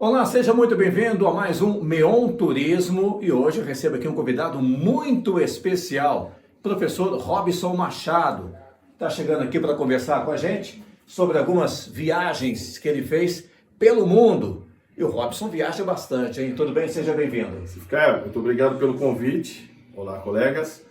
Olá, seja muito bem-vindo a mais um Meon Turismo e hoje eu recebo aqui um convidado muito especial, professor Robson Machado. Está chegando aqui para conversar com a gente sobre algumas viagens que ele fez pelo mundo. E o Robson viaja bastante, hein? Tudo bem? Seja bem-vindo. Caio, muito obrigado pelo convite. Olá, colegas.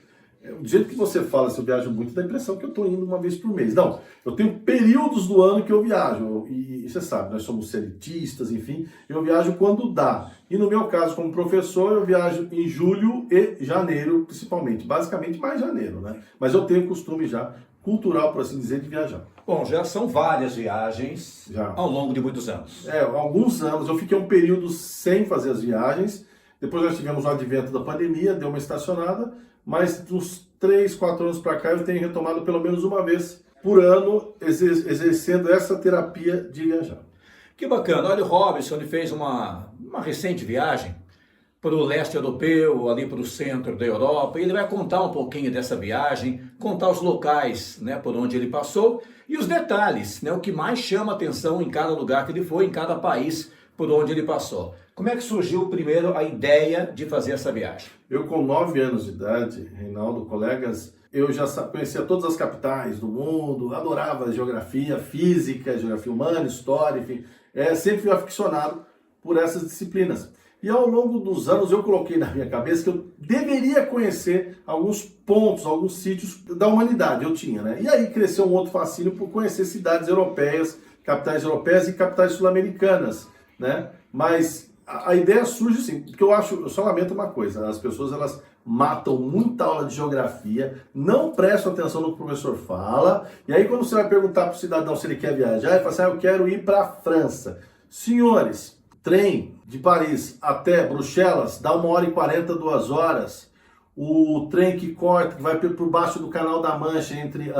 Do jeito que você fala, se eu viajo muito, dá a impressão que eu estou indo uma vez por mês. Não, eu tenho períodos do ano que eu viajo. E você sabe, nós somos seletistas, enfim, eu viajo quando dá. E no meu caso, como professor, eu viajo em julho e janeiro, principalmente. Basicamente mais janeiro, né? Mas eu tenho costume já, cultural, por assim dizer, de viajar. Bom, já são várias viagens Já. ao longo de muitos anos. Há alguns anos eu fiquei um período sem fazer as viagens. Depois nós tivemos o advento da pandemia, deu uma estacionada. Mas dos 3, 4 anos para cá eu tenho retomado pelo menos uma vez por ano exercendo essa terapia de viajar. Que bacana. Olha, o Robson, ele fez uma recente viagem para o leste europeu, ali para o centro da Europa, e ele vai contar um pouquinho dessa viagem, contar os locais, né, por onde ele passou e os detalhes, né, o que mais chama atenção em cada lugar que ele foi, em cada país por onde ele passou. Como é que surgiu primeiro a ideia de fazer essa viagem? Eu com 9 anos de idade, Reinaldo, colegas, eu já conhecia todas as capitais do mundo, adorava geografia, física, geografia humana, história, enfim, sempre fui aficionado por essas disciplinas. E ao longo dos anos eu coloquei na minha cabeça que eu deveria conhecer alguns pontos, alguns sítios da humanidade, eu tinha, né? E aí cresceu um outro fascínio por conhecer cidades europeias e capitais sul-americanas, né? Mas a ideia surge assim, porque eu só lamento uma coisa, as pessoas elas matam muita aula de geografia, não prestam atenção no que o professor fala, e aí quando você vai perguntar para o cidadão se ele quer viajar, ele fala assim, eu quero ir para a França. Senhores, trem de Paris até Bruxelas dá 1h40, 2 horas. O trem que corta, que vai por baixo do Canal da Mancha entre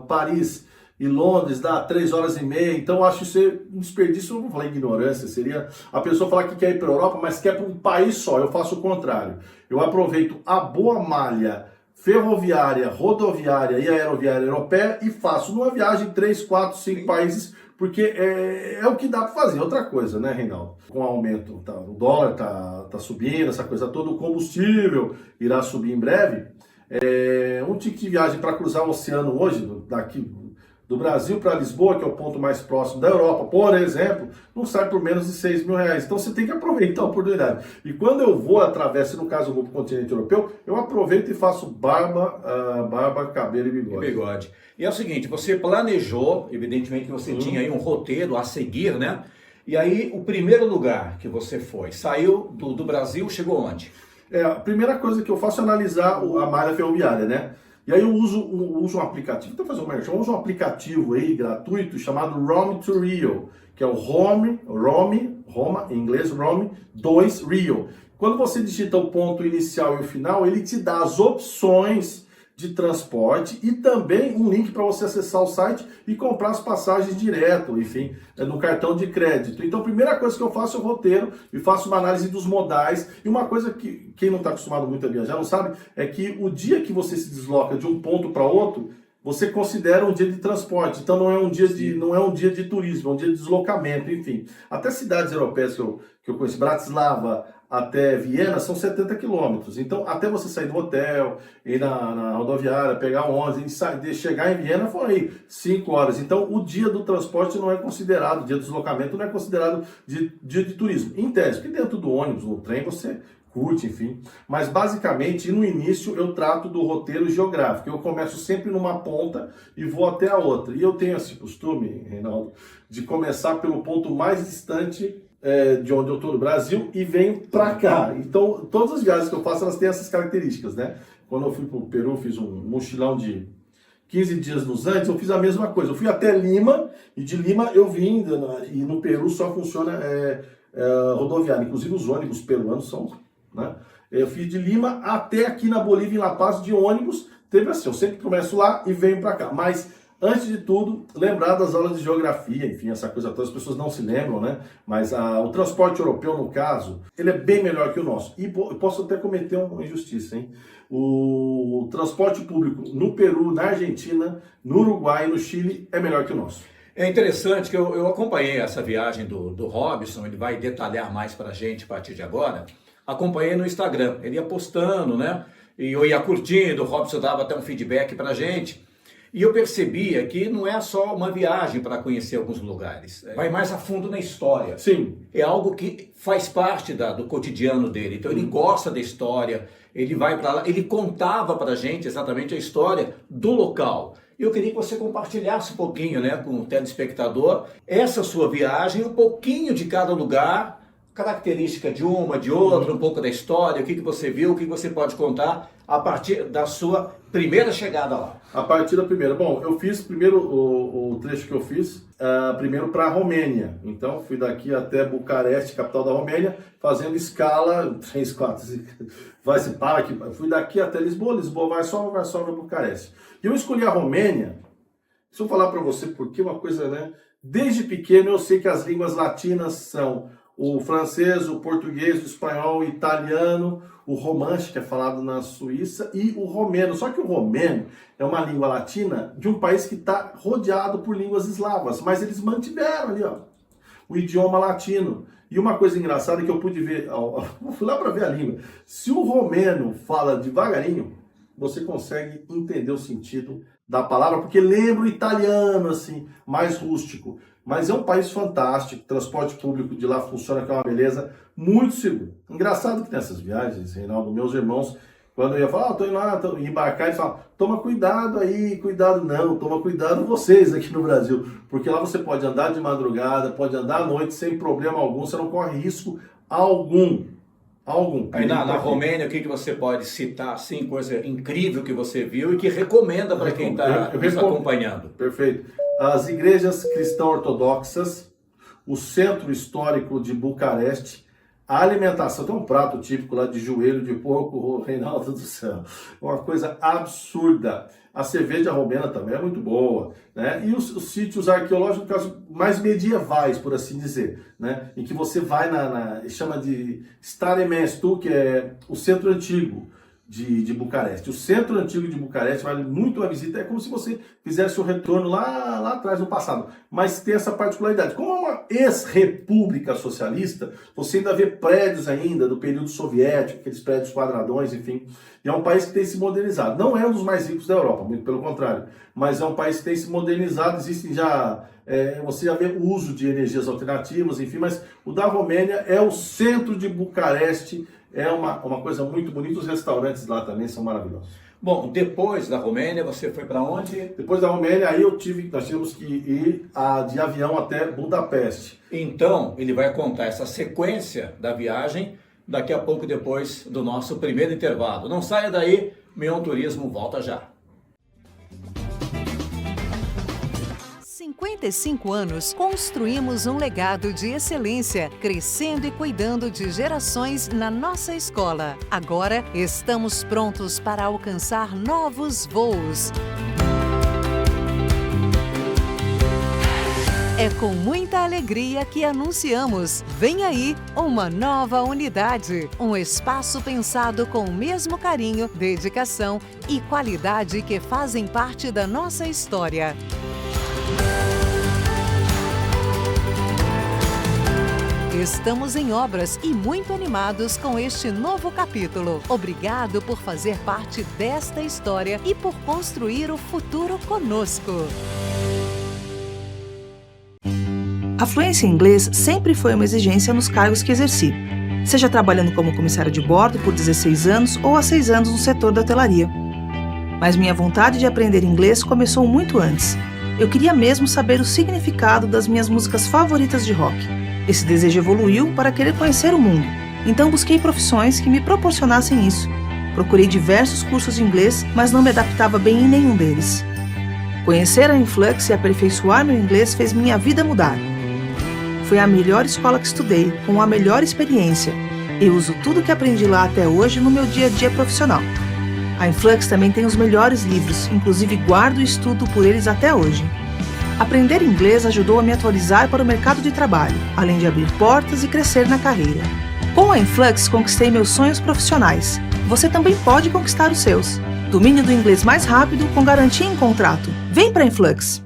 Paris e Londres dá 3 horas e meia, então eu acho isso um desperdício, eu não vou falar ignorância, seria a pessoa falar que quer ir para a Europa, mas quer para um país só. Eu faço o contrário. Eu aproveito a boa malha ferroviária, rodoviária e aeroviária europeia e faço numa viagem 3, 4, 5 países, porque é o que dá para fazer. Outra coisa, né, Reinaldo? Com o aumento, o dólar tá subindo, essa coisa toda, o combustível irá subir em breve. Um ticket de viagem para cruzar o oceano hoje, daqui do Brasil para Lisboa, que é o ponto mais próximo da Europa, por exemplo, não sai por menos de 6 mil reais. Então você tem que aproveitar a oportunidade. E quando eu vou, atravesso, no caso eu vou para o continente europeu, eu aproveito e faço barba, cabelo e bigode. E é o seguinte, você planejou, evidentemente que você tinha aí um roteiro a seguir, né? E aí o primeiro lugar que você foi, saiu do Brasil, chegou onde? A primeira coisa que eu faço é analisar a malha ferroviária, né? E aí eu uso um aplicativo, então fazer um merchan, eu uso um aplicativo aí gratuito chamado Rome to Rio, que é o Roma, em inglês, Rome 2 Rio. Quando você digita o ponto inicial e o final, ele te dá as opções de transporte e também um link para você acessar o site e comprar as passagens direto, enfim, no cartão de crédito. Então, a primeira coisa que eu faço é o roteiro e faço uma análise dos modais. E uma coisa que quem não está acostumado muito a viajar não sabe, é que o dia que você se desloca de um ponto para outro, você considera um dia de transporte. Então, não é um dia de turismo, é um dia de deslocamento, enfim. Até cidades europeias que eu conheço, Bratislava até Viena, são 70 quilômetros. Então, até você sair do hotel, ir na rodoviária, pegar um ônibus e chegar em Viena, foi aí 5 horas. Então, o dia do transporte não é considerado, o dia do deslocamento não é considerado dia de turismo. Em tese, porque dentro do ônibus, no trem, você curte, enfim. Mas, basicamente, no início, eu trato do roteiro geográfico. Eu começo sempre numa ponta e vou até a outra. E eu tenho esse costume, Reinaldo, de começar pelo ponto mais distante de onde eu estou no Brasil e venho para cá. Então, todas as viagens que eu faço, elas têm essas características, né? Quando eu fui para o Peru, fiz um mochilão de 15 dias nos Andes, eu fiz a mesma coisa. Eu fui até Lima e de Lima eu vim, e no Peru só funciona rodoviária. Inclusive os ônibus peruanos são, né? Eu fiz de Lima até aqui na Bolívia, em La Paz, de ônibus. Teve assim, eu sempre começo lá e venho para cá. Mas antes de tudo, lembrar das aulas de geografia, enfim, essa coisa toda, as pessoas não se lembram, né? Mas o transporte europeu, no caso, ele é bem melhor que o nosso. E eu posso até cometer uma injustiça, hein? O transporte público no Peru, na Argentina, no Uruguai e no Chile é melhor que o nosso. É interessante que eu acompanhei essa viagem do Robson, ele vai detalhar mais para a gente a partir de agora. Acompanhei no Instagram, ele ia postando, né? E eu ia curtindo, o Robson dava até um feedback para a gente. E eu percebia que não é só uma viagem para conhecer alguns lugares, vai mais a fundo na história. Sim. É algo que faz parte do cotidiano dele. Então ele gosta da história, ele vai para lá, ele contava para a gente exatamente a história do local. Eu queria que você compartilhasse um pouquinho, né, com o telespectador essa sua viagem, um pouquinho de cada lugar, característica de uma, de outra, um pouco da história, o que você viu, o que você pode contar a partir da sua primeira chegada lá. A partir da primeira. Bom, eu fiz primeiro o trecho que eu fiz, primeiro para a Romênia. Então, fui daqui até Bucareste, capital da Romênia, fazendo escala 3, 4, vai se para aqui. Fui daqui até Lisboa, Lisboa, Varsóvia, Bucareste. E eu escolhi a Romênia, deixa eu falar para você porque uma coisa, né? Desde pequeno eu sei que as línguas latinas são o francês, o português, o espanhol, o italiano, o romanche, que é falado na Suíça, e o romeno. Só que o romeno é uma língua latina de um país que está rodeado por línguas eslavas, mas eles mantiveram ali, ó, o idioma latino. E uma coisa engraçada que eu pude ver, eu fui lá para ver a língua. Se o romeno fala devagarinho, você consegue entender o sentido da palavra, porque lembra o italiano, assim, mais rústico. Mas é um país fantástico, o transporte público de lá funciona, que é uma beleza, muito seguro. Engraçado que nessas viagens, Reinaldo, meus irmãos, quando eu ia falar, tô indo lá, embarcar, eles falam, toma cuidado aí, cuidado não, toma cuidado vocês aqui no Brasil, porque lá você pode andar de madrugada, pode andar à noite sem problema algum, você não corre risco algum. Aí na Romênia, o que você pode citar, assim, coisa incrível que você viu e que recomenda para quem está nos acompanhando? Perfeito. As igrejas cristão-ortodoxas, o centro histórico de Bucareste, a alimentação, tem um prato típico lá de joelho de porco, Reinaldo do céu, uma coisa absurda. A cerveja romena também é muito boa, né? E os sítios arqueológicos, no caso, mais medievais, por assim dizer, né? Em que você vai chama de Stare Mestu, que é o centro antigo de Bucareste. O centro antigo de Bucareste vale muito a visita, é como se você fizesse o retorno lá atrás no passado, mas tem essa particularidade. Como é uma ex-república socialista, você ainda vê prédios ainda do período soviético, aqueles prédios quadradões, enfim, e é um país que tem se modernizado. Não é um dos mais ricos da Europa, muito pelo contrário, mas é um país que tem se modernizado, existem já, você já vê o uso de energias alternativas, enfim, mas o da Romênia é o centro de Bucareste. É uma coisa muito bonita, os restaurantes lá também são maravilhosos. Bom, depois da Romênia, você foi para onde? Depois da Romênia, aí nós tínhamos que ir de avião até Budapeste. Então, ele vai contar essa sequência da viagem daqui a pouco, depois do nosso primeiro intervalo. Não saia daí, Meon Turismo volta já. 55 anos, construímos um legado de excelência, crescendo e cuidando de gerações na nossa escola. Agora, estamos prontos para alcançar novos voos. É com muita alegria que anunciamos, vem aí uma nova unidade, um espaço pensado com o mesmo carinho, dedicação e qualidade que fazem parte da nossa história. Estamos em obras e muito animados com este novo capítulo. Obrigado por fazer parte desta história e por construir o futuro conosco. A fluência em inglês sempre foi uma exigência nos cargos que exerci, seja trabalhando como comissário de bordo por 16 anos ou há 6 anos no setor da hotelaria. Mas minha vontade de aprender inglês começou muito antes. Eu queria mesmo saber o significado das minhas músicas favoritas de rock. Esse desejo evoluiu para querer conhecer o mundo, então busquei profissões que me proporcionassem isso. Procurei diversos cursos de inglês, mas não me adaptava bem em nenhum deles. Conhecer a Influx e aperfeiçoar meu inglês fez minha vida mudar. Foi a melhor escola que estudei, com a melhor experiência. Eu uso tudo que aprendi lá até hoje no meu dia a dia profissional. A Influx também tem os melhores livros, inclusive guardo e estudo por eles até hoje. Aprender inglês ajudou a me atualizar para o mercado de trabalho, além de abrir portas e crescer na carreira. Com a Influx, conquistei meus sonhos profissionais. Você também pode conquistar os seus. Domínio do inglês mais rápido, com garantia em contrato. Vem para a Influx!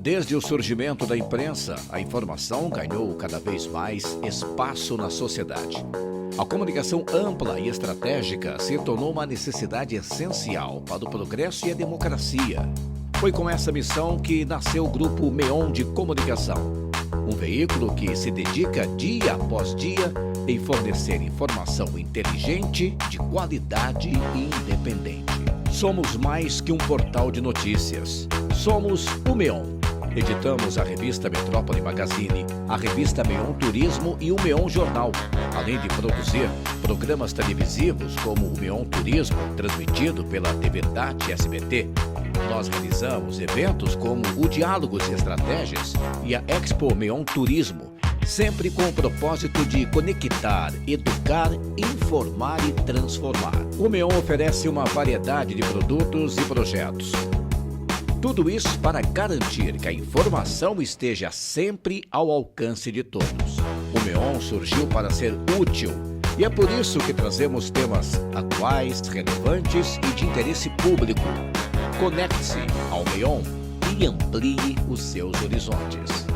Desde o surgimento da imprensa, a informação ganhou cada vez mais espaço na sociedade. A comunicação ampla e estratégica se tornou uma necessidade essencial para o progresso e a democracia. Foi com essa missão que nasceu o Grupo MEON de Comunicação, um veículo que se dedica dia após dia em fornecer informação inteligente, de qualidade e independente. Somos mais que um portal de notícias. Somos o MEON. Editamos a revista Metrópole Magazine, a revista MEON Turismo e o MEON Jornal, além de produzir programas televisivos como o MEON Turismo, transmitido pela TV DAT SBT. Nós realizamos eventos como o Diálogos e Estratégias e a Expo MEON Turismo, sempre com o propósito de conectar, educar, informar e transformar. O MEON oferece uma variedade de produtos e projetos. Tudo isso para garantir que a informação esteja sempre ao alcance de todos. O MEON surgiu para ser útil e é por isso que trazemos temas atuais, relevantes e de interesse público. Conecte-se ao MEON e amplie os seus horizontes.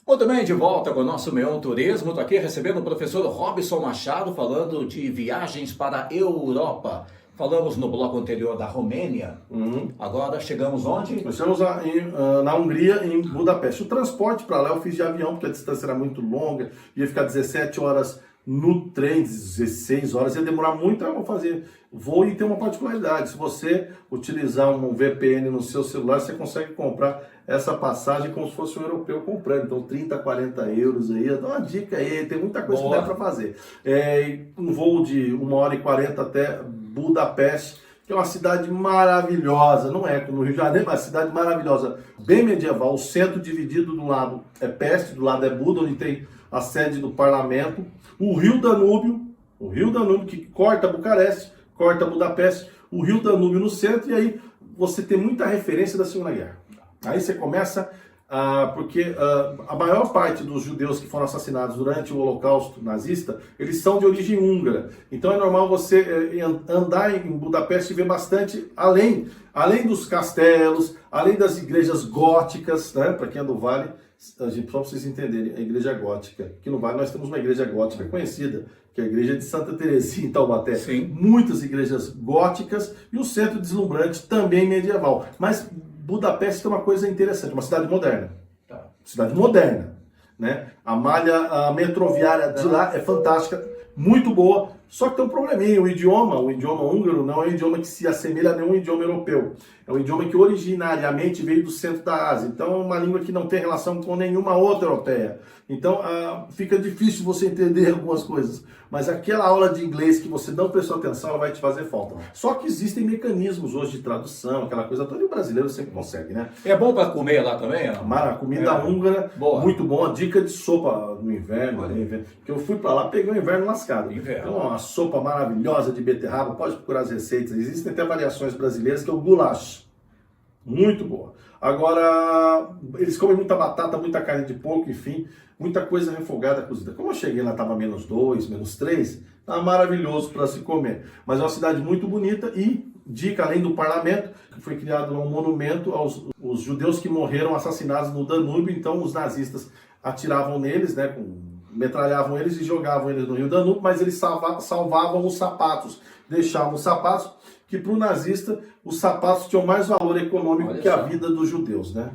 Muito bem, de volta com o nosso MEON Turismo. Estou aqui recebendo o professor Robson Machado falando de viagens para a Europa. Falamos no bloco anterior da Romênia. Agora chegamos onde? Nós estamos na Hungria, em Budapeste. O transporte para lá eu fiz de avião, porque a distância era muito longa, ia ficar 17 horas no trem, 16 horas, ia demorar muito. Eu vou fazer voo e tem uma particularidade. Se você utilizar um VPN no seu celular, você consegue comprar essa passagem como se fosse um europeu comprando. Então 30, 40 euros aí, dá uma dica aí, tem muita coisa que dá para fazer. Um voo de 1h40 até Budapeste, que é uma cidade maravilhosa, não é como no Rio de Janeiro, mas uma cidade maravilhosa, bem medieval, o centro dividido, do lado é Peste, do lado é Buda, onde tem a sede do parlamento, o Rio Danúbio que corta Bucareste, corta Budapeste, o Rio Danúbio no centro, e aí você tem muita referência da Segunda Guerra. Aí você começa, porque a maior parte dos judeus que foram assassinados durante o Holocausto nazista, eles são de origem húngara. Então é normal você andar em Budapeste e ver bastante, além dos castelos, além das igrejas góticas, né? Para quem é do Vale, só para vocês entenderem, a igreja gótica. Aqui no Vale nós temos uma igreja gótica conhecida, que é a igreja de Santa Teresinha em Taubaté. Sim. Muitas igrejas góticas e o centro deslumbrante também medieval. Mas Budapeste tem uma coisa interessante, uma cidade moderna. Cidade moderna, né? A malha metroviária de lá é fantástica, muito boa, só que tem um probleminha, o idioma húngaro não é um idioma que se assemelha a nenhum idioma europeu. É um idioma que originariamente veio do centro da Ásia, então é uma língua que não tem relação com nenhuma outra europeia. Então fica difícil você entender algumas coisas, mas aquela aula de inglês que você não prestou atenção, ela vai te fazer falta. Só que existem mecanismos hoje de tradução, aquela coisa toda, e o brasileiro sempre consegue, né? É bom para comer lá também? A comida húngara, boa. Muito bom. A dica de sopa no inverno, que eu fui para lá, peguei um inverno lascado. Então, uma sopa maravilhosa de beterraba, pode procurar as receitas. Existem até variações brasileiras, que é o goulash. Muito boa. Agora, eles comem muita batata, muita carne de porco, enfim, muita coisa refogada, cozida. Como eu cheguei lá, estava -2, -3, estava maravilhoso para se comer. Mas é uma cidade muito bonita e, dica, além do parlamento, que foi criado um monumento aos judeus que morreram assassinados no Danúbio. Então, os nazistas atiravam neles, né, metralhavam eles e jogavam eles no Rio Danúbio, mas eles salvavam os sapatos, deixavam os sapatos, que para o nazista os sapatos tinham mais valor econômico que a vida dos judeus, né?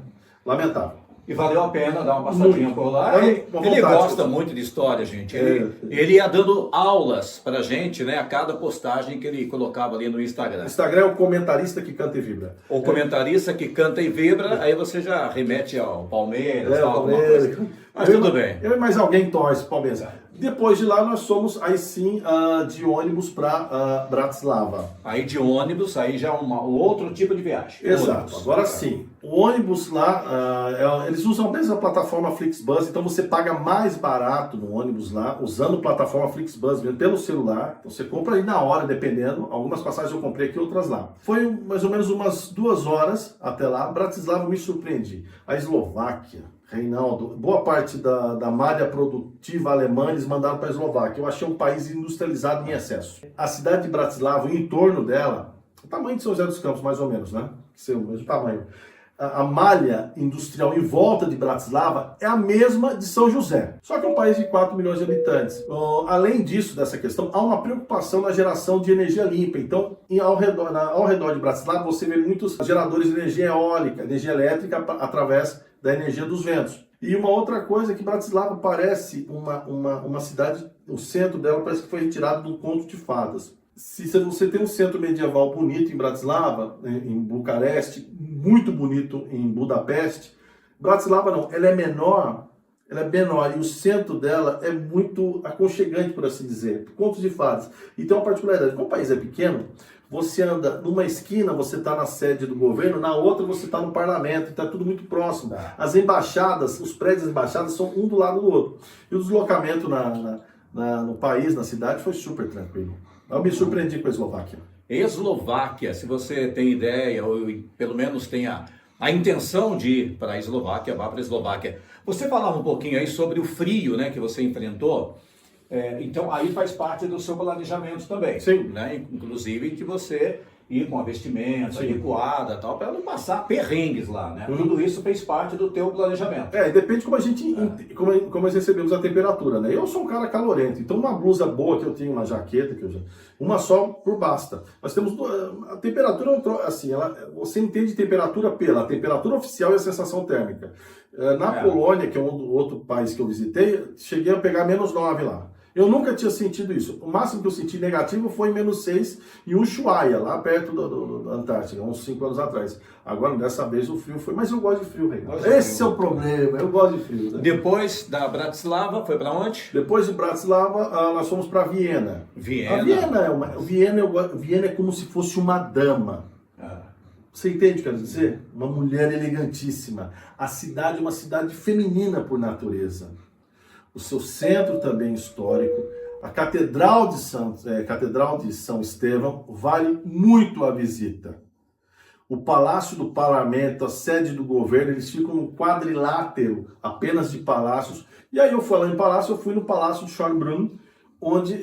Lamentável. E valeu a pena dar uma passadinha por lá. Ele gosta muito de história, gente. Ele ia dando aulas pra gente, né, a cada postagem que ele colocava ali no Instagram. O Instagram é o comentarista que canta e vibra. O comentarista que canta e vibra, aí você já remete ao Palmeiras, Palmeiras. Mas tudo bem. Eu e mais alguém torce Palmeiras. Depois de lá nós somos, aí sim, de ônibus para Bratislava. Aí de ônibus, aí já é um outro tipo de viagem. Exato. Ônibus. Agora sim, o ônibus lá, eles usam a mesma plataforma Flixbus, então você paga mais barato no ônibus lá, usando a plataforma Flixbus pelo celular. Então você compra aí na hora, dependendo. Algumas passagens eu comprei aqui, outras lá. Foi mais ou menos umas 2 horas até lá. Bratislava me surpreendi. A Eslováquia, Reinaldo, boa parte da malha produtiva alemã eles mandaram para a Eslováquia. Eu achei um país industrializado em excesso. A cidade de Bratislava, o entorno dela, o tamanho de São José dos Campos, mais ou menos, né? Seu mesmo tamanho. A malha industrial em volta de Bratislava é a mesma de São José. Só que é um país de 4 milhões de habitantes. Além disso, dessa questão, há uma preocupação na geração de energia limpa. Então, ao redor de Bratislava, você vê muitos geradores de energia eólica, energia elétrica, através da energia dos ventos. E uma outra coisa é que Bratislava parece uma cidade, o centro dela parece que foi retirado de um conto de fadas. Se você tem um centro medieval bonito em Bratislava, em Bucareste, muito bonito em Budapeste, Bratislava não, ela é menor e o centro dela é muito aconchegante, por assim dizer, contos de fadas. E tem uma particularidade, como o país é pequeno, você anda numa esquina, você está na sede do governo, na outra você está no parlamento, está tudo muito próximo. As embaixadas, os prédios das embaixadas são um do lado do outro. E o deslocamento no país, na cidade, foi super tranquilo. Eu me surpreendi com a Eslováquia. Eslováquia, se você tem ideia, ou pelo menos tenha a intenção de ir para a Eslováquia, vá para a Eslováquia. Você falava um pouquinho aí sobre o frio, né, que você enfrentou. Então aí faz parte do seu planejamento também. Sim. Né? Inclusive que você ir com a vestimenta adequada, tal, para não passar perrengues lá, né? Tudo isso fez parte do teu planejamento. Depende como a gente como nós recebemos a temperatura, né? Eu sou um cara calorento, então uma blusa boa que eu tenho, uma jaqueta uma só por basta. Nós temos a temperatura, assim, você entende temperatura pela temperatura oficial e a sensação térmica. Na Polônia, que é um outro país que eu visitei, cheguei a pegar -9 lá. Eu nunca tinha sentido isso. O máximo que eu senti negativo foi -6 em Ushuaia, lá perto da Antártica, uns 5 anos atrás. Agora, dessa vez, o frio foi... Mas eu gosto de frio, Reinaldo. Esse é o problema, eu gosto de frio. Né? Depois da Bratislava, foi para onde? Depois de Bratislava, nós fomos para Viena. Viena é como se fosse uma dama. Você entende o que eu quero dizer? Uma mulher elegantíssima. A cidade é uma cidade feminina por natureza. O seu centro também histórico, a Catedral de São Estevão, vale muito a visita. O Palácio do Parlamento, a sede do governo, eles ficam num quadrilátero apenas de palácios. E aí, falando em palácio, eu fui no Palácio de Schönbrunn, onde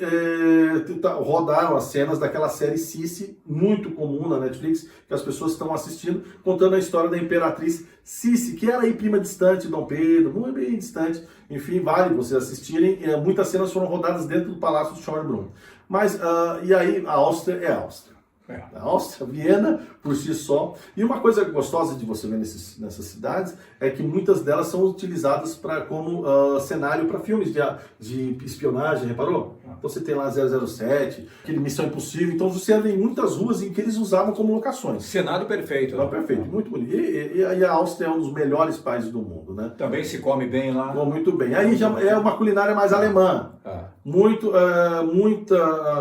rodaram as cenas daquela série Sissi, muito comum na Netflix, que as pessoas estão assistindo, contando a história da imperatriz Sissi, que era aí prima distante de Dom Pedro, muito bem distante. Enfim, vale vocês assistirem. Muitas cenas foram rodadas dentro do Palácio de Schönbrunn. Mas, e aí, a Áustria é a Áustria. A Áustria, Viena, por si só. E uma coisa gostosa de você ver nessas cidades é que muitas delas são utilizadas como cenário para filmes de espionagem, reparou? Então você tem lá 007, aquele Missão Impossível. Então você anda em muitas ruas em que eles usavam como locações. Cenário perfeito. Né? Perfeito, muito bonito. E a Áustria é um dos melhores países do mundo, né? Também se come bem lá. Muito bem. Aí já é uma culinária mais alemã. Muita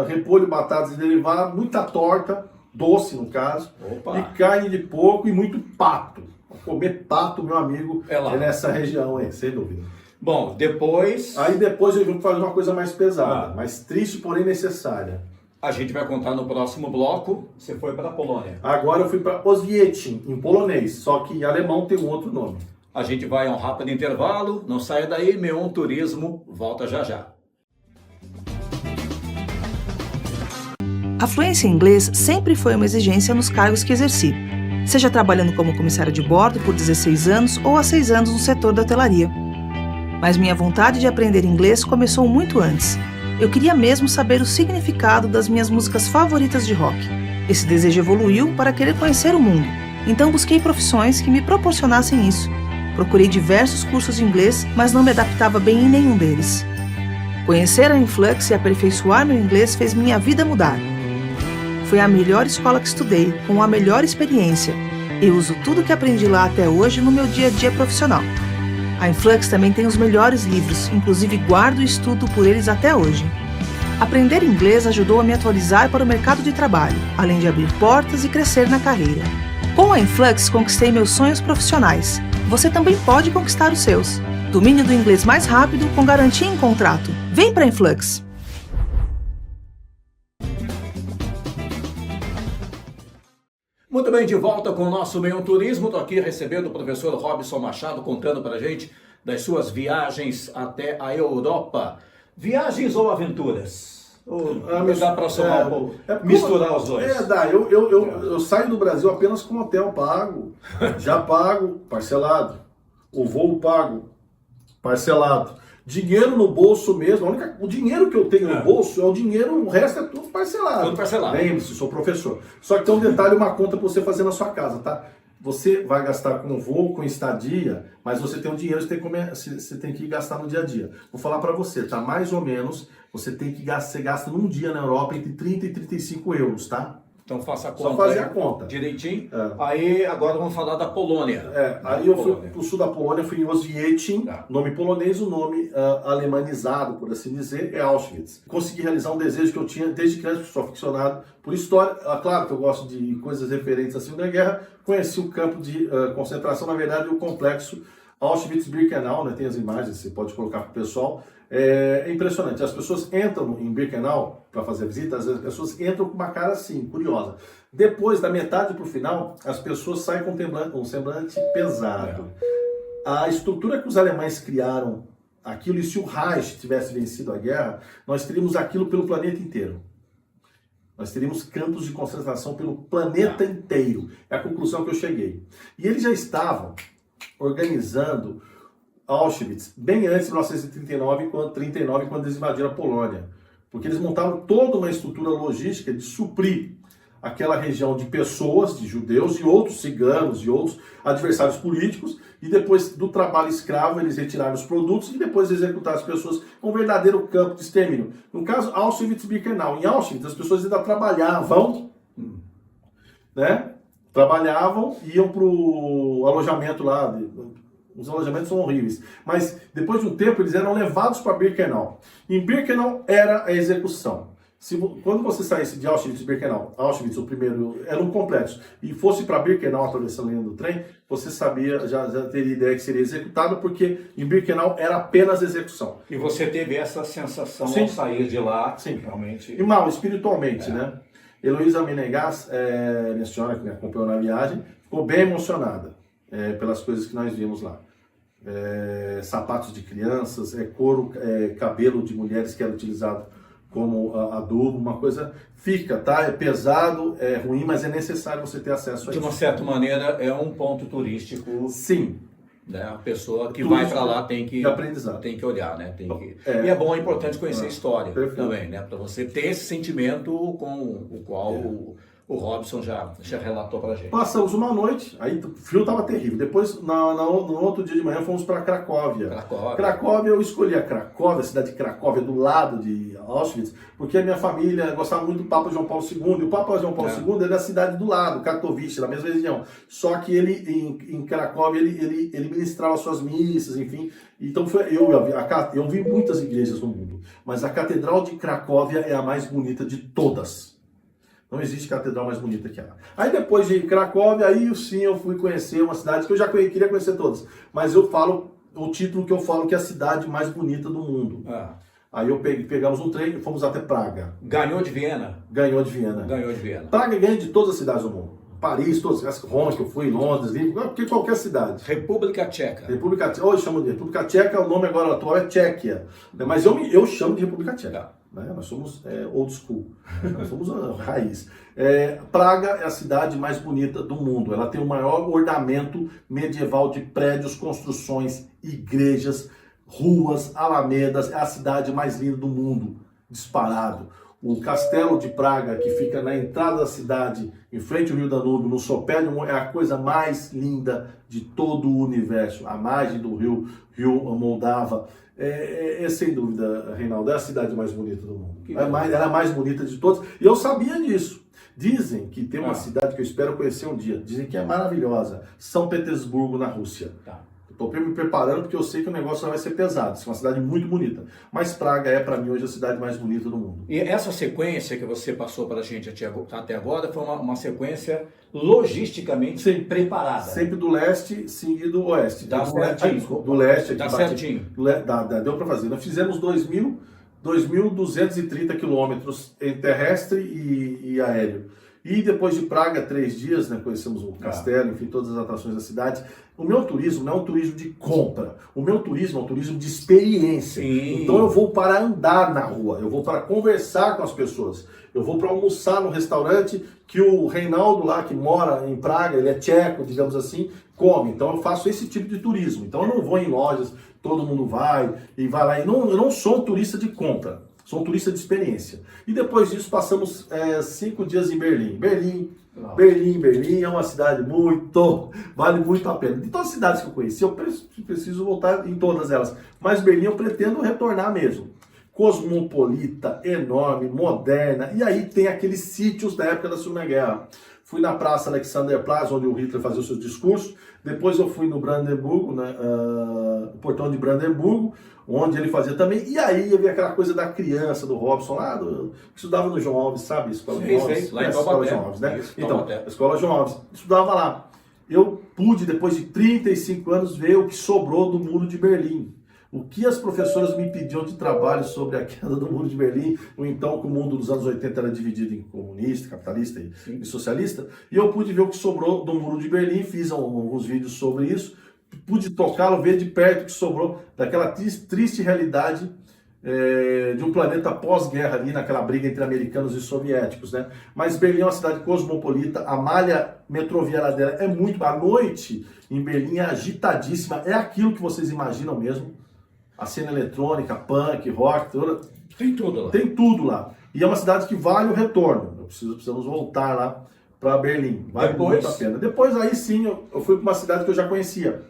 repolho, batatas e derivados, muita torta, doce no caso, e carne de porco e muito pato. Comer pato, meu amigo, é nessa região aí, sem dúvida. Bom, depois... Aí depois eu vou fazer uma coisa mais pesada, mais triste, porém necessária. A gente vai contar no próximo bloco. Você foi para a Polônia. Agora eu fui para Oświęcim, em polonês, só que em alemão tem um outro nome. A gente vai a um rápido intervalo, não saia daí, Meon Turismo volta já já. A fluência em inglês sempre foi uma exigência nos cargos que exerci, seja trabalhando como comissária de bordo por 16 anos ou há 6 anos no setor da hotelaria. Mas minha vontade de aprender inglês começou muito antes. Eu queria mesmo saber o significado das minhas músicas favoritas de rock. Esse desejo evoluiu para querer conhecer o mundo, então busquei profissões que me proporcionassem isso. Procurei diversos cursos de inglês, mas não me adaptava bem em nenhum deles. Conhecer a Influx e aperfeiçoar meu inglês fez minha vida mudar. Foi a melhor escola que estudei, com a melhor experiência. Eu uso tudo que aprendi lá até hoje no meu dia a dia profissional. A Influx também tem os melhores livros, inclusive guardo e estudo por eles até hoje. Aprender inglês ajudou a me atualizar para o mercado de trabalho, além de abrir portas e crescer na carreira. Com a Influx conquistei meus sonhos profissionais. Você também pode conquistar os seus. Domínio do inglês mais rápido, com garantia em contrato. Vem para a Influx! Muito bem, de volta com o nosso Meio Turismo. Estou aqui recebendo o professor Robson Machado, contando para a gente das suas viagens até a Europa. Viagens ou aventuras? Ou dá para somar um pouco? Misturar os dois? Eu saio do Brasil apenas com hotel pago, já pago, parcelado. O voo pago, parcelado. Dinheiro no bolso mesmo. O dinheiro que eu tenho no bolso é o dinheiro, o resto é tudo parcelado. Tudo parcelado. Lembre-se, sou professor. Só que tem um detalhe, uma conta para você fazer na sua casa, tá? Você vai gastar com voo, com estadia, mas você tem um dinheiro que você tem que gastar no dia a dia. Vou falar para você, tá? Mais ou menos, você gasta num dia na Europa entre 30 e 35 euros, tá? Então faça a conta. Só fazer a conta. Direitinho. Aí agora vamos falar da Polônia. Aí eu fui para o sul da Polônia, fui em Oświęcim, nome polonês, o nome alemanizado, por assim dizer, é Auschwitz. Consegui realizar um desejo que eu tinha desde criança, sou aficionado por história. Claro que eu gosto de coisas referentes à Segunda Guerra. Conheci o campo de concentração, na verdade, o complexo Auschwitz-Birkenau, né? Tem as imagens, você pode colocar para o pessoal. É impressionante, as pessoas entram em Birkenau para fazer a visita, às vezes as pessoas entram com uma cara assim, curiosa. Depois, da metade para o final, as pessoas saem com um semblante pesado. A estrutura que os alemães criaram, aquilo, e se o Reich tivesse vencido a guerra, nós teríamos aquilo pelo planeta inteiro. Nós teríamos campos de concentração pelo planeta inteiro. É a conclusão que eu cheguei. E eles já estavam organizando Auschwitz bem antes de 1939, quando eles invadiram a Polônia. Porque eles montaram toda uma estrutura logística de suprir aquela região de pessoas, de judeus e outros ciganos e outros adversários políticos, e depois do trabalho escravo eles retiraram os produtos e depois executaram as pessoas. Um verdadeiro campo de extermínio. No caso, Auschwitz-Birkenau. Em Auschwitz as pessoas ainda trabalhavam, né? Trabalhavam, iam para o alojamento lá. Os alojamentos são horríveis. Mas depois de um tempo eles eram levados para Birkenau. Em Birkenau era a execução. Quando você saísse de Auschwitz e Birkenau, Auschwitz, o primeiro, era um complexo, e fosse para Birkenau atravessando a linha do trem, você sabia, já teria ideia que seria executado, porque em Birkenau era apenas execução. E você teve essa sensação ao sair de lá? Sim. Realmente. E mal, espiritualmente, né? Heloísa Menegas, minha senhora que me acompanhou na viagem, ficou bem emocionada pelas coisas que nós vimos lá. Sapatos de crianças, couro, cabelo de mulheres que era utilizado como adubo, uma coisa fica, tá? É pesado, é ruim, mas é necessário você ter acesso a isso. De uma certa maneira, é um ponto turístico. Sim. Né? A pessoa que vai para lá tem que olhar, né? E é importante conhecer a história também, né? Para você ter esse sentimento com o qual o Robson já relatou para a gente. Passamos uma noite, aí o frio estava terrível. Depois, no outro dia de manhã, fomos para Cracóvia. Cracóvia, eu escolhi a Cracóvia, a cidade de Cracóvia, do lado de Auschwitz, porque a minha família gostava muito do Papa João Paulo II. E o Papa João Paulo II é da cidade do lado, Katowice, na mesma região. Só que ele, em Cracóvia, ele ministrava suas missas, enfim. Então, eu vi muitas igrejas no mundo, mas a Catedral de Cracóvia é a mais bonita de todas. Não existe catedral mais bonita que ela. Aí depois de Cracóvia, aí sim eu fui conhecer uma cidade que eu já queria conhecer todas. Mas eu falo, o título que eu falo que é a cidade mais bonita do mundo. Aí pegamos um trem e fomos até Praga. Ganhou de Viena? Ganhou de Viena. Praga ganha de todas as cidades do mundo. Paris, todas, Roma, que eu fui, Londres, porque qualquer cidade. República Tcheca. Hoje chamam de República Tcheca, o nome agora atual é Tchequia. Mas eu chamo de República Tcheca. Nós somos old school, nós somos a raiz. Praga é a cidade mais bonita do mundo. Ela tem o maior ornamento medieval de prédios, construções, igrejas, ruas, alamedas. É a cidade mais linda do mundo, disparado. O castelo de Praga, que fica na entrada da cidade, em frente ao Rio Danúbio, no sopé, é a coisa mais linda de todo o universo. A margem do rio Moldava. Sem dúvida, Reinaldo, é a cidade mais bonita do mundo. Ela é a mais bonita de todas. E eu sabia disso. Dizem que tem uma cidade que eu espero conhecer um dia. Dizem que é maravilhosa. São Petersburgo, na Rússia. Estou me preparando porque eu sei que o negócio vai ser pesado. É uma cidade muito bonita. Mas Praga é, para mim, hoje a cidade mais bonita do mundo. E essa sequência que você passou para a gente até agora foi uma sequência logisticamente preparada. Sempre do leste, seguido do oeste. Dá certinho. Do leste. Dá certinho. Deu para fazer. Nós fizemos 2.230 quilômetros em terrestre e aéreo. E depois de Praga, 3 dias, né, conhecemos o castelo, enfim, todas as atrações da cidade. O meu turismo não é um turismo de compra, o meu turismo é um turismo de experiência. Sim. Então eu vou para andar na rua, eu vou para conversar com as pessoas, eu vou para almoçar no restaurante que o Reinaldo lá, que mora em Praga, ele é tcheco, digamos assim, come. Então eu faço esse tipo de turismo. Então eu não vou em lojas, todo mundo vai lá. Eu não sou um turista de compra, sou um turista de experiência. E depois disso passamos 5 dias em Berlim. Berlim é uma cidade vale muito a pena. De todas as cidades que eu conheci, eu preciso voltar em todas elas. Mas Berlim eu pretendo retornar mesmo. Cosmopolita, enorme, moderna. E aí tem aqueles sítios da época da Segunda Guerra. Fui na Praça Alexanderplatz, onde o Hitler fazia os seus discursos. Depois eu fui no Brandenburgo, né, portão de Brandenburgo, onde ele fazia também. E aí eu vi aquela coisa da criança, do Robson, lá, que estudava no João Alves, sabe? Escola João Alves. Lá em Escola João Alves, né? Isso, então, a Escola João Alves. Estudava lá. Eu pude, depois de 35 anos, ver o que sobrou do Muro de Berlim. O que as professoras me pediam de trabalho sobre a queda do Muro de Berlim, ou então que o mundo dos anos 80 era dividido em comunista, capitalista e socialista, e eu pude ver o que sobrou do Muro de Berlim, fiz alguns vídeos sobre isso, pude tocá-lo, ver de perto o que sobrou daquela triste realidade de um planeta pós-guerra ali, naquela briga entre americanos e soviéticos, né? Mas Berlim é uma cidade cosmopolita, a malha metroviária dela é muito... A noite em Berlim é agitadíssima, é aquilo que vocês imaginam mesmo. A cena eletrônica, punk, rock, tem tudo lá. Tem tudo lá. E é uma cidade que vale o retorno. Precisamos voltar lá para Berlim. Vale muito a pena. Depois aí sim eu fui para uma cidade que eu já conhecia,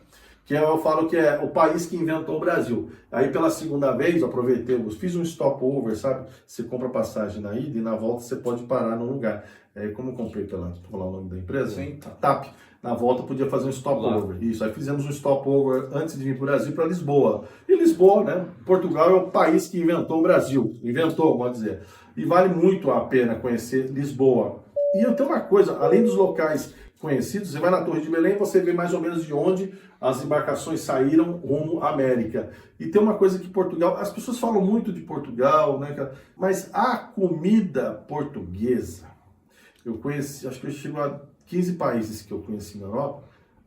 que eu falo que é o país que inventou o Brasil. Aí pela segunda vez, aproveitei, fiz um stopover, sabe? Você compra passagem na ida e na volta você pode parar no lugar. Aí como eu comprei vou falar o nome da empresa? Sim. TAP. Na volta podia fazer um stopover. Isso, aí fizemos um stopover antes de vir para o Brasil para Lisboa. E Lisboa, né? Portugal é o país que inventou o Brasil. Inventou, pode dizer. E vale muito a pena conhecer Lisboa. E eu tenho uma coisa, além dos locais conhecidos, você vai na Torre de Belém e você vê mais ou menos de onde as embarcações saíram rumo à América. E tem uma coisa que Portugal, as pessoas falam muito de Portugal, né? Mas a comida portuguesa, eu conheci, acho que eu chego a 15 países que eu conheci na Europa,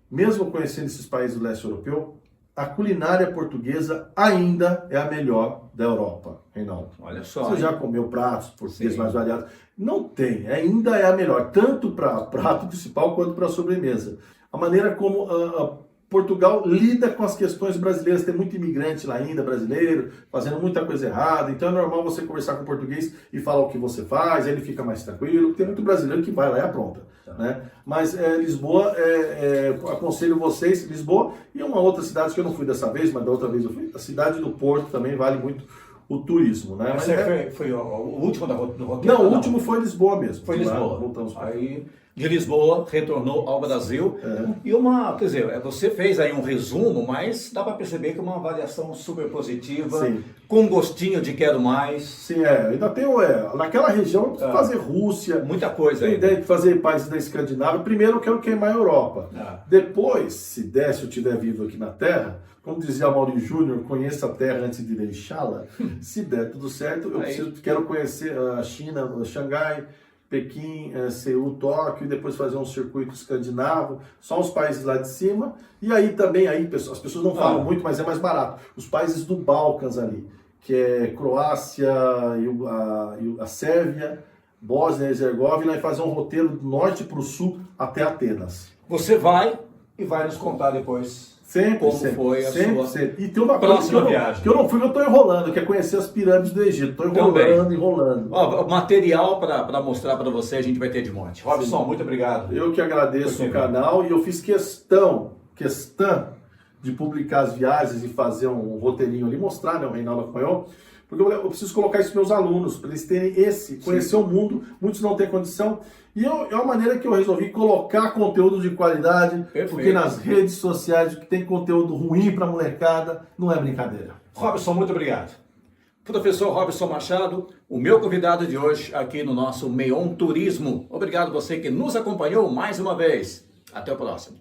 mesmo conhecendo esses países do leste europeu, a culinária portuguesa ainda é a melhor da Europa, Reinaldo. Olha só. Você já comeu pratos portugueses mais variados? Não tem, ainda é a melhor, tanto para prato principal quanto para sobremesa. A maneira como Portugal lida com as questões brasileiras, tem muito imigrante lá ainda, brasileiro, fazendo muita coisa errada, então é normal você conversar com o português e falar o que você faz, aí ele fica mais tranquilo, tem muito brasileiro que vai lá e apronta, né? Mas Lisboa, aconselho vocês, Lisboa, e uma outra cidade que eu não fui dessa vez, mas da outra vez eu fui, a cidade do Porto também vale muito o turismo, né? Mas foi o último do roteiro? Não, o último foi Lisboa mesmo. Foi Lisboa. Voltamos para aí de Lisboa retornou ao Brasil. E quer dizer, você fez aí um resumo, mas dá para perceber que é uma avaliação super positiva, sim, com um gostinho de quero mais. Sim, ainda tem, naquela região, fazer Rússia, muita coisa aí. Ideia de fazer países da Escandinávia. Primeiro eu quero queimar a Europa. Depois, se der, se eu estiver vivo aqui na Terra, como dizia Mauri Júnior, conheça a Terra antes de deixá-la. Se der tudo certo, quero conhecer a China, Xangai, Pequim, Seul, Tóquio, e depois fazer um circuito escandinavo, só os países lá de cima. E aí também, as pessoas não falam muito, mas é mais barato. Os países do Balcãs ali, que é Croácia, a Sérvia, Bósnia e Herzegovina, e fazer um roteiro do norte para o sul até Atenas. Você vai e vai nos contar depois. Sempre, foi a sua E tem uma próxima coisa viagem. Que eu não fui, que eu estou enrolando, que é conhecer as pirâmides do Egito. Estou enrolando. Ó, material para mostrar para você a gente vai ter de monte. Robson, muito obrigado. Eu que agradeço o canal, e eu fiz questão de publicar as viagens e fazer um roteirinho ali, mostrar, né? O Reinaldo acompanhou. Porque eu preciso colocar isso para meus alunos, para eles terem conhecer o mundo. Muitos não têm condição. E é uma maneira que eu resolvi colocar conteúdo de qualidade, porque nas redes sociais, o que tem conteúdo ruim para molecada, não é brincadeira. Robson, muito obrigado. Professor Robson Machado, o meu convidado de hoje aqui no nosso Meon Turismo. Obrigado você que nos acompanhou mais uma vez. Até o próximo.